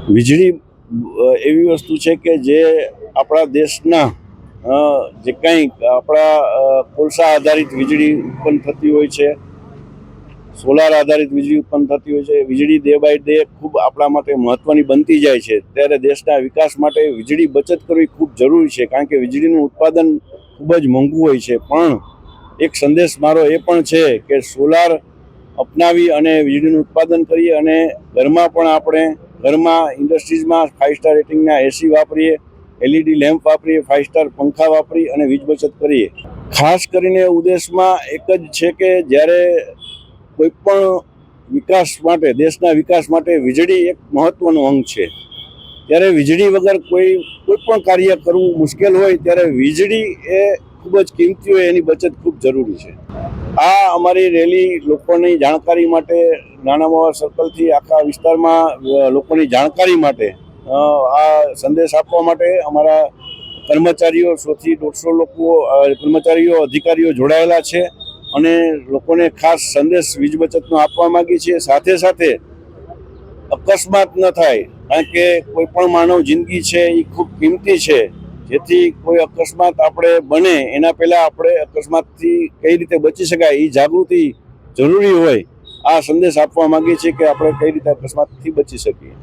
વીજળી એવી વસ્તુ છે કે જે આપણા દેશના જે કંઈ આપણા કોલસા આધારિત વીજળી ઉત્પન્ન થતી હોય છે, સોલાર આધારિત વીજળી ઉત્પન્ન થતી હોય છે. વીજળી ડે બાય ડે ખૂબ આપણા માટે મહત્ત્વની બનતી જાય છે. ત્યારે દેશના વિકાસ માટે વીજળી બચત કરવી ખૂબ જરૂરી છે, કારણ કે વીજળીનું ઉત્પાદન ખૂબ જ મોંઘું હોય છે. પણ એક સંદેશ મારો એ પણ છે કે સોલાર અપનાવી અને વીજળીનું ઉત્પાદન કરીએ અને ઘરમાં ઇન્ડસ્ટ્રીઝમાં 5 સ્ટાર રેટિંગના એસી વાપરીએ, LED લેમ્પ વાપરીએ, 5 સ્ટાર પંખા વાપરી અને વીજ બચત કરીએ. ખાસ કરીને ઉદ્દેશમાં એક જ છે કે જ્યારે કોઈ પણ વિકાસ માટે, દેશના વિકાસ માટે વીજળી એક મહત્વનું અંગ છે. ત્યારે વીજળી વગર કોઈ પણ કાર્ય કરવું મુશ્કેલ હોય, ત્યારે વીજળી એ ખૂબ જ કિંમતી હોય, એની બચત ખૂબ જરૂરી છે. આ અમારી રેલી લોકોની જાણકારી માટે, નાના માવા સર્કલથી આખા વિસ્તારમાં લોકોની જાણકારી માટે, આ સંદેશ આપવા માટે અમારા કર્મચારીઓ 100થી 150 લોકો કર્મચારીઓ, અધિકારીઓ જોડાયેલા છે અને લોકોને ખાસ સંદેશ વીજ બચતનો આપવા માંગીએ છીએ. સાથે સાથે અકસ્માત ન થાય, કારણ કે કોઈ પણ માનવ જિંદગી છે એ ખૂબ કિંમતી છે. જેથી કોઈ અકસ્માત આપણે બને એના પહેલાં આપણે અકસ્માતથી કઈ રીતે બચી શકાય એ જાગૃતિ જરૂરી હોય. આ સંદેશ આપવા માંગીએ છીએ કે આપણે કઈ રીતે અકસ્માતથી બચી શકીએ.